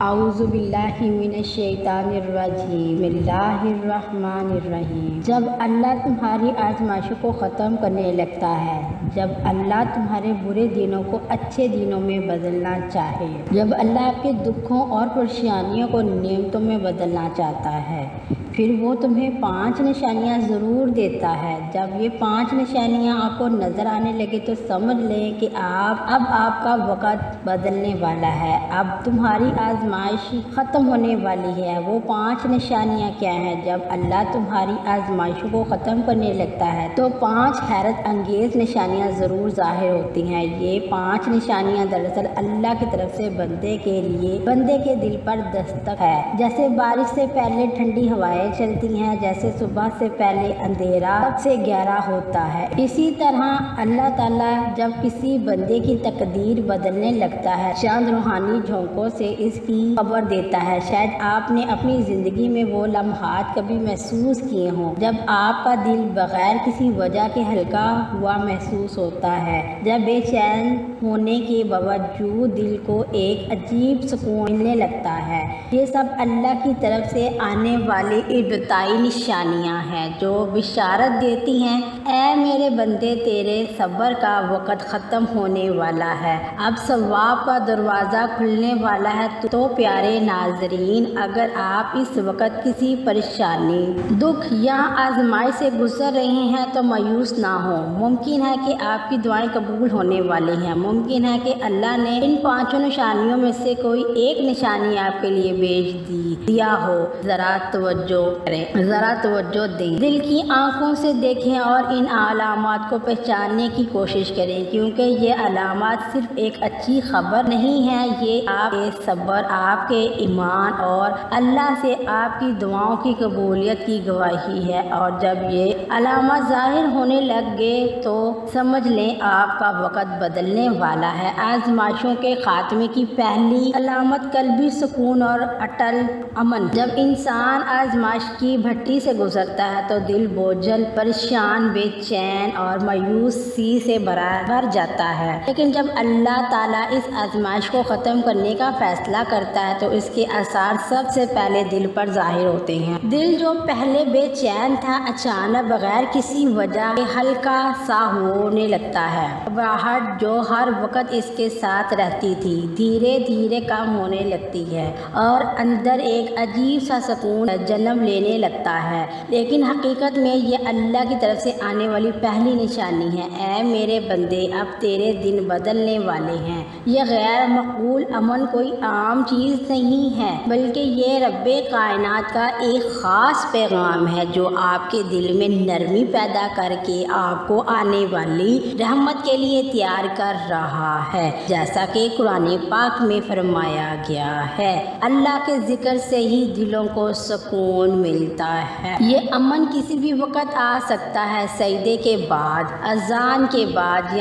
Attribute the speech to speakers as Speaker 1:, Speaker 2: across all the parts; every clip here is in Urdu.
Speaker 1: اعوذ باللہ من الشیطان الرجیم، بسم اللہ الرحمن الرحیم۔ جب اللہ تمہاری آزمائشوں کو ختم کرنے لگتا ہے، جب اللہ تمہارے برے دنوں کو اچھے دنوں میں بدلنا چاہے، جب اللہ آپ کے دکھوں اور پریشانیوں کو نعمتوں میں بدلنا چاہتا ہے، پھر وہ تمہیں 5 نشانیاں ضرور دیتا ہے۔ جب یہ 5 نشانیاں آپ کو نظر آنے لگے تو سمجھ لیں کہ اب آپ کا وقت بدلنے والا ہے، اب تمہاری آزمائش ختم ہونے والی ہے۔ وہ 5 نشانیاں کیا ہیں؟ جب اللہ تمہاری آزمائشوں کو ختم کرنے لگتا ہے تو 5 حیرت انگیز نشانیاں ضرور ظاہر ہوتی ہیں۔ یہ 5 نشانیاں دراصل اللہ کی طرف سے بندے کے لیے بندے کے دل پر دستک ہے۔ جیسے بارش سے پہلے ٹھنڈی ہوائیں چلتی ہیں، جیسے صبح سے پہلے اندھیرا سب سے گہرا ہوتا ہے، اسی طرح اللہ تعالیٰ جب کسی بندے کی تقدیر بدلنے لگتا ہے، چند روحانی جھونکوں سے اس کی خبر دیتا ہے۔ شاید آپ نے اپنی زندگی میں وہ لمحات کبھی محسوس کیے ہوں جب آپ کا دل بغیر کسی وجہ کے ہلکا ہوا محسوس ہوتا ہے، جب بے چین ہونے کے باوجود دل کو ایک عجیب سکون ملنے لگتا ہے۔ یہ سب اللہ کی طرف سے آنے والی ابتدائی نشانیاں ہیں جو بشارت دیتی ہیں، اے میرے بندے، تیرے صبر کا وقت ختم ہونے والا ہے، اب ثواب کا دروازہ کھلنے والا ہے۔ تو پیارے ناظرین، اگر آپ اس وقت کسی پریشانی، دکھ یا آزمائش سے گزر رہے ہیں تو مایوس نہ ہوں۔ ممکن ہے کہ آپ کی دعائیں قبول ہونے والی ہیں، ممکن ہے کہ اللہ نے ان 5 نشانیوں میں سے کوئی ایک نشانی آپ کے لیے بھیج دیا ہو۔ ذرا توجہ کریں، ذرا توجہ دیں، دل کی آنکھوں سے دیکھیں اور ان علامات کو پہچاننے کی کوشش کریں، کیونکہ یہ علامات صرف ایک اچھی خبر نہیں ہے، یہ آپ کے صبر، آپ کے ایمان اور اللہ سے آپ کی دعاؤں کی قبولیت کی گواہی ہے۔ اور جب یہ علامات ظاہر ہونے لگ گئے تو سمجھ لیں آپ کا وقت بدلنے والا ہے۔ آزمائشوں کے خاتمے کی پہلی علامت قلبی سکون اور اٹل امن۔ جب انسان آزمائش کی بھٹی سے گزرتا ہے تو دل بوجھل، پریشان، بے چین اور مایوسی سے بھر جاتا ہے، لیکن جب اللہ تعالیٰ اس آزمائش کو ختم کرنے کا فیصلہ کرتا ہے تو اس کے آثار سب سے پہلے دل پر ظاہر ہوتے ہیں۔ دل جو پہلے بے چین تھا، اچانک بغیر کسی وجہ کے ہلکا سا ہونے لگتا ہے۔ گھبراہٹ جو ہر وقت اس کے ساتھ رہتی تھی دھیرے دھیرے کم ہونے لگتی ہے اور اندر ایک عجیب سا سکون جنم لینے لگتا ہے۔ لیکن حقیقت میں یہ اللہ کی طرف سے آنے والی پہلی نشانی ہے، اے میرے بندے، اب تیرے دن بدلنے والے ہیں۔ یہ غیر معقول امن کوئی عام چیز نہیں ہے، بلکہ یہ رب کائنات کا ایک خاص پیغام ہے جو آپ کے دل میں نرمی پیدا کر کے آپ کو آنے والی رحمت کے لیے تیار کر رہا ہے۔ جیسا کہ قرآن پاک میں فرمایا گیا ہے، اللہ کے ذکر سے ہی دلوں کو سکون ملتا ہے۔ یہ امن کسی بھی وقت آ سکتا ہے، سجدے کے بعد، اذان کے بعد،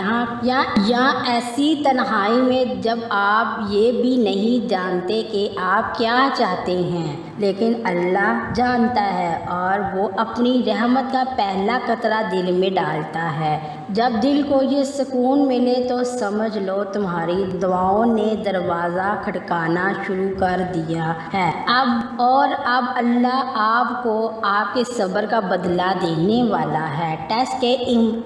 Speaker 1: یا ایسی تنہائی میں جب آپ یہ بھی نہیں جانتے کہ آپ کیا چاہتے ہیں، لیکن اللہ جانتا ہے اور وہ اپنی رحمت کا پہلا قطرہ دل میں ڈالتا ہے۔ جب دل کو یہ سکون ملے تو سمجھ لو تمہاری دعاؤں نے دروازہ کھٹکانا شروع کر دیا ہے۔ اب اللہ آپ کو آپ کے صبر کا بدلہ دینے والا ہے۔ ٹیسٹ کے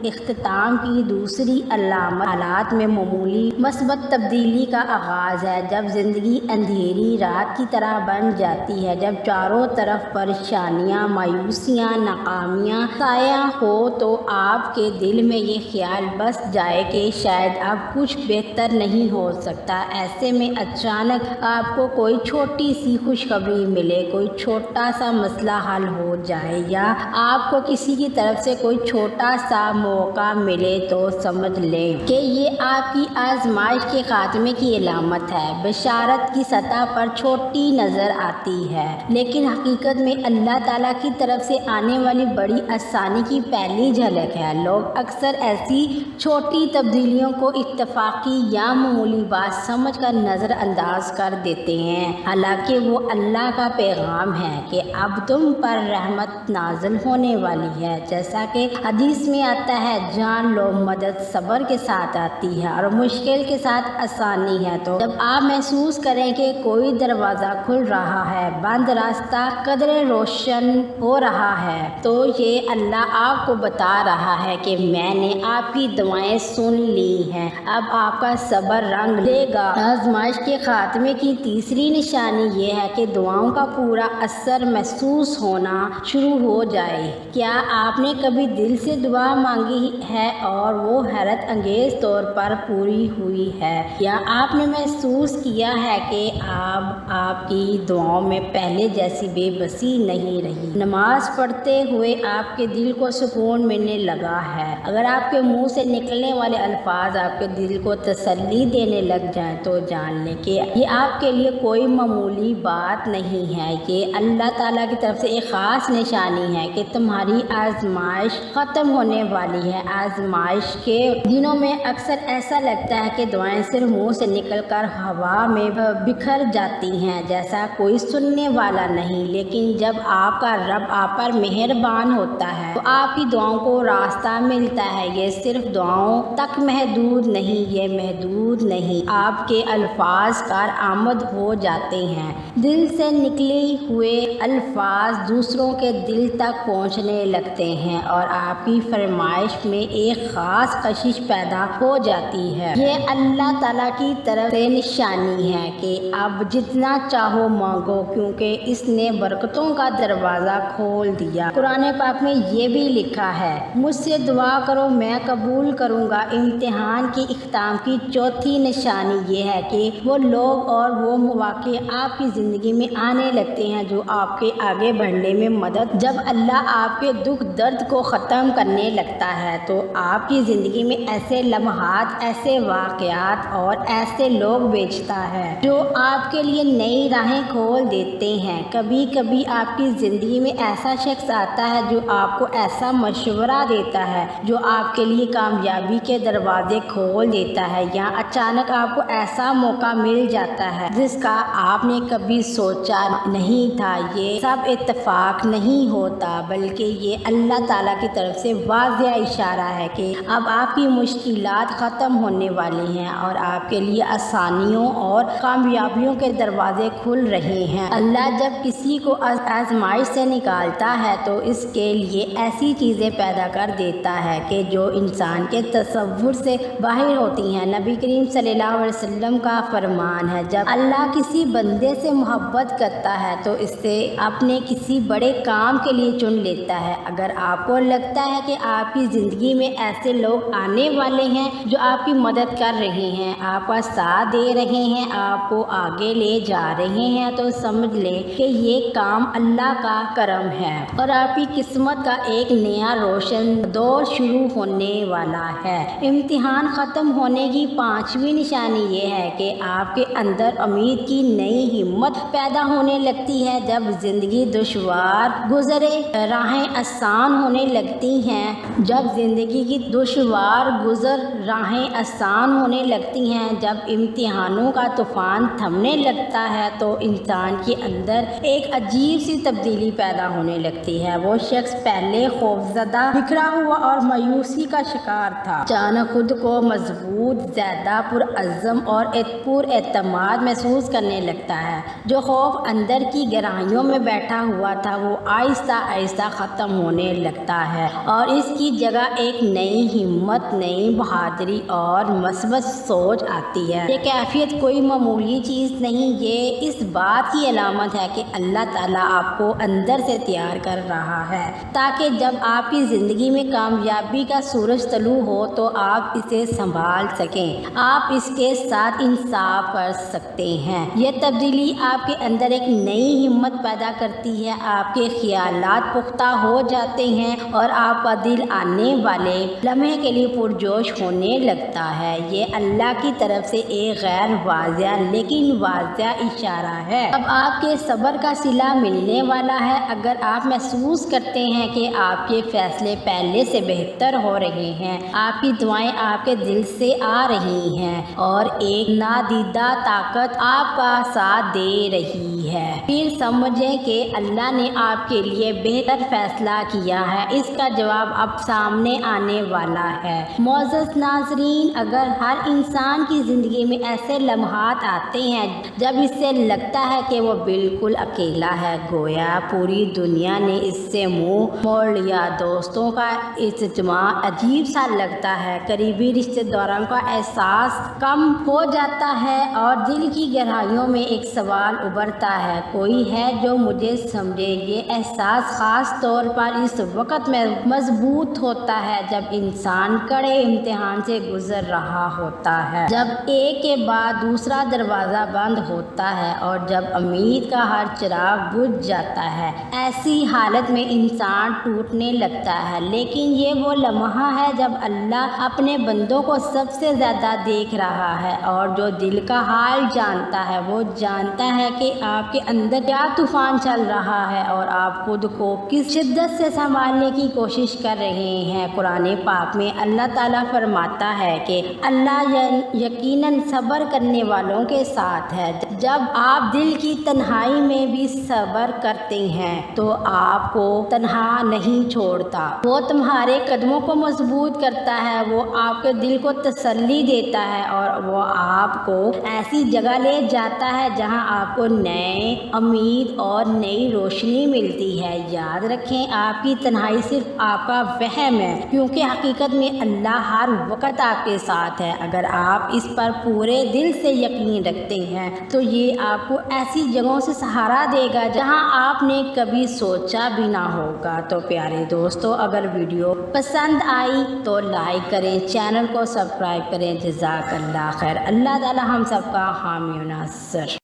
Speaker 1: اختتام کی دوسری علامت حالات میں معمولی مثبت تبدیلی کا آغاز ہے۔ جب زندگی اندھیری رات کی طرح بن جاتی ہے، جب چاروں طرف پریشانیاں، مایوسیاں، ناکامیاں سایہ ہو تو آپ کے دل میں یہ خیال بس جائے کہ شاید اب کچھ بہتر نہیں ہو سکتا۔ ایسے میں اچانک آپ کو کوئی چھوٹی سی خوشخبری ملے، کوئی چھوٹا سا مسئلہ حل ہو جائے یا آپ کو کسی کی طرف سے کوئی چھوٹا سا موقع ملے تو سمجھ لیں کہ یہ آپ کی آزمائش کے خاتمے کی علامت ہے۔ بشارت کی سطح پر چھوٹی نظر آتی ہے، لیکن حقیقت میں اللہ تعالیٰ کی طرف سے آنے والی بڑی آسانی کی پہلی جھلک ہے۔ لوگ اکثر ایسی چھوٹی تبدیلیوں کو اتفاقی یا معمولی بات سمجھ کر نظر انداز کر دیتے ہیں، حالانکہ وہ اللہ کا پیغام ہے کہ اب اب تم پر رحمت نازل ہونے والی ہے۔ جیسا کہ حدیث میں آتا ہے، جان لو مدد صبر کے ساتھ آتی ہے اور مشکل کے ساتھ آسانی ہے۔ تو جب آپ محسوس کریں کہ کوئی دروازہ کھل رہا ہے، بند راستہ قدرے روشن ہو رہا ہے، تو یہ اللہ آپ کو بتا رہا ہے کہ میں نے آپ کی دعائیں سن لی ہیں، اب آپ کا صبر رنگ لے گا۔ آزمائش کے خاتمے کی تیسری نشانی یہ ہے کہ دعاؤں کا پورا اثر محسوس ہونا شروع ہو جائے۔ کیا آپ نے کبھی دل سے دعا مانگی ہے اور وہ حیرت انگیز طور پر پوری ہوئی ہے، یا آپ نے محسوس کیا ہے کہ اب آپ کی دعاؤں میں پہلے جیسی بے بسی نہیں رہی؟ نماز پڑھتے ہوئے آپ کے دل کو سکون ملنے لگا ہے۔ اگر آپ کے منہ سے نکلنے والے الفاظ آپ کے دل کو تسلی دینے لگ جائیں تو جان لیں کہ یہ آپ کے لیے کوئی معمولی بات نہیں ہے، یہ اللہ تعالیٰ کی طرف سے ایک خاص نشانی ہے کہ تمہاری آزمائش ختم ہونے والی ہے۔ آزمائش کے دنوں میں اکثر ایسا لگتا ہے کہ دعائیں صرف منہ سے نکل کر ہوا میں بکھر جاتی ہیں، جیسا کوئی سننے والا نہیں، لیکن جب آپ کا رب آپ پر مہربان ہوتا ہے تو آپ کی دعاؤں کو راستہ ملتا ہے۔ یہ صرف دعاؤں تک محدود نہیں، یہ محدود نہیں، آپ کے الفاظ کارآمد ہو جاتے ہیں۔ دل سے نکلے ہوئے الفاظ دوسروں کے دل تک پہنچنے لگتے ہیں اور آپ کی فرمائش میں ایک خاص کشش پیدا ہو جاتی ہے۔ یہ اللہ تعالیٰ کی طرف سے نشانی ہے کہ اب جتنا چاہو مانگو، کیونکہ اس نے برکتوں کا دروازہ کھول دیا۔ قرآن پاک میں یہ بھی لکھا ہے، مجھ سے دعا کرو میں قبول کروں گا۔ امتحان کی اختتام کی چوتھی نشانی یہ ہے کہ وہ لوگ اور وہ مواقع آپ کی زندگی میں آنے لگتے ہیں جو آپ کے آگے بڑھنے میں مدد۔ جب اللہ آپ کے دکھ درد کو ختم کرنے لگتا ہے تو آپ کی زندگی میں ایسے لمحات، ایسے واقعات اور ایسے لوگ بھیجتا ہے جو آپ کے لیے نئی راہیں کھول دیتے ہیں۔ کبھی کبھی آپ کی زندگی میں ایسا شخص آتا ہے جو آپ کو ایسا مشورہ دیتا ہے جو آپ کے لیے کامیابی کے دروازے کھول دیتا ہے، یا اچانک آپ کو ایسا موقع مل جاتا ہے جس کا آپ نے کبھی سوچا نہیں تھا۔ یہ سب اتفاق نہیں ہوتا، بلکہ یہ اللہ تعالیٰ کی طرف سے واضح اشارہ ہے کہ اب آپ کی مشکلات ختم ہونے والی ہیں اور آپ کے لیے آسانیوں اور کامیابیوں کے دروازے کھل رہے ہیں۔ اللہ جب کسی کو آزمائش سے نکالتا ہے تو اس کے لیے ایسی چیزیں پیدا کر دیتا ہے کہ جو انسان کے تصور سے باہر ہوتی ہیں۔ نبی کریم صلی اللہ علیہ وسلم کا فرمان ہے، جب اللہ کسی بندے سے محبت کرتا ہے تو اس سے اپنے کسی بڑے کام کے لیے چن لیتا ہے۔ اگر آپ کو لگتا ہے کہ آپ کی زندگی میں ایسے لوگ آنے والے ہیں جو آپ کی مدد کر رہے ہیں، آپ کا ساتھ دے رہے ہیں، آپ کو آگے لے جا رہے ہیں، تو سمجھ لیں کہ یہ کام اللہ کا کرم ہے اور آپ کی قسمت کا ایک نیا روشن دور شروع ہونے والا ہے۔ امتحان ختم ہونے کی پانچویں نشانی یہ ہے کہ آپ کے اندر امید کی نئی ہمت پیدا ہونے لگتی ہے۔ جب زندگی دشوار گزرے راہیں آسان ہونے لگتی ہیں، جب زندگی کی دشوار گزر راہیں آسان ہونے لگتی ہیں، جب امتحانوں کا طوفان تھمنے لگتا ہے تو انسان کے اندر ایک عجیب سی تبدیلی پیدا ہونے لگتی ہے۔ وہ شخص پہلے خوفزدہ، بکھرا ہوا اور مایوسی کا شکار تھا، اچانک خود کو مضبوط، زیادہ پرعزم اور پر اعتماد محسوس کرنے لگتا ہے۔ جو خوف اندر کی گہرائیوں میں بیٹھا ہوا تھا وہ آہستہ آہستہ ختم ہونے لگتا ہے اور اس کی جگہ ایک نئی ہمت، نئی بہادری اور مثبت سوچ آتی ہے۔ یہ کیفیت کوئی معمولی چیز نہیں، یہ اس بات کی علامت ہے کہ اللہ تعالیٰ آپ کو اندر سے تیار کر رہا ہے تاکہ جب آپ کی زندگی میں کامیابی کا سورج طلوع ہو تو آپ اسے سنبھال سکیں، آپ اس کے ساتھ انصاف کر سکتے ہیں۔ یہ تبدیلی آپ کے اندر ایک نئی ہمت پیدا کرتی ہے، آپ کے خیالات پختہ ہو جاتے ہیں اور آپ کا دل آنے والے لمحے کے لیے پرجوش ہونے لگتا ہے۔ یہ اللہ کی طرف سے ایک غیر واضح لیکن واضح اشارہ ہے۔ اب آپ کے صبر کا صلہ ملنے والا ہے۔ اگر آپ محسوس کرتے ہیں کہ آپ کے فیصلے پہلے سے بہتر ہو رہے ہیں، آپ کی دعائیں آپ کے دل سے آ رہی ہیں اور ایک نادیدہ طاقت آپ کا ساتھ دے رہی ہے، پھر سمجھیں کہ کہ اللہ نے آپ کے لیے بہتر فیصلہ کیا ہے، اس کا جواب اب سامنے آنے والا ہے۔ معزز ناظرین، اگر ہر انسان کی زندگی میں ایسے لمحات آتے ہیں جب اس سے لگتا ہے کہ وہ بالکل اکیلا ہے، گویا پوری دنیا نے اس سے منہ موڑ لیا، دوستوں کا اجتماع عجیب سا لگتا ہے، قریبی رشتہ داروں کا احساس کم ہو جاتا ہے اور دل کی گہرائیوں میں ایک سوال ابھرتا ہے، کوئی ہے جو مجھے سمجھے؟ یہ احساس خاص طور پر اس وقت میں مضبوط ہوتا ہے جب انسان کڑے امتحان سے گزر رہا ہوتا ہے، جب ایک کے بعد دوسرا دروازہ بند ہوتا ہے اور جب امید کا ہر چراغ بجھ جاتا ہے۔ ایسی حالت میں انسان ٹوٹنے لگتا ہے، لیکن یہ وہ لمحہ ہے جب اللہ اپنے بندوں کو سب سے زیادہ دیکھ رہا ہے اور جو دل کا حال جانتا ہے وہ جانتا ہے کہ آپ کے اندر کیا طوفان چل رہا ہے اور آپ خود کو کس شدت سے سنبھالنے کی کوشش کر رہے ہیں۔ قرآن پاک میں اللہ تعالیٰ فرماتا ہے کہ اللہ یقیناً صبر کرنے والوں کے ساتھ ہے، جب آپ دل کی تنہائی میں بھی صبر کرتے ہیں تو آپ کو تنہا نہیں چھوڑتا، وہ تمہارے قدموں کو مضبوط کرتا ہے، وہ آپ کے دل کو تسلی دیتا ہے اور وہ آپ کو ایسی جگہ لے جاتا ہے جہاں آپ کو نئے امید اور نئی روشنی ملتی ہے۔ یاد رکھیں، آپ کی تنہائی صرف آپ کا وہم ہے، کیونکہ حقیقت میں اللہ ہر وقت آپ کے ساتھ ہے۔ اگر آپ اس پر پورے دل سے یقین رکھتے ہیں تو یہ آپ کو ایسی جگہوں سے سہارا دے گا جہاں آپ نے کبھی سوچا بھی نہ ہوگا۔ تو پیارے دوستو، اگر ویڈیو پسند آئی تو لائک کریں، چینل کو سبسکرائب کریں۔ جزاک اللہ خیر۔ اللہ تعالی ہم سب کا حامی و ناصر۔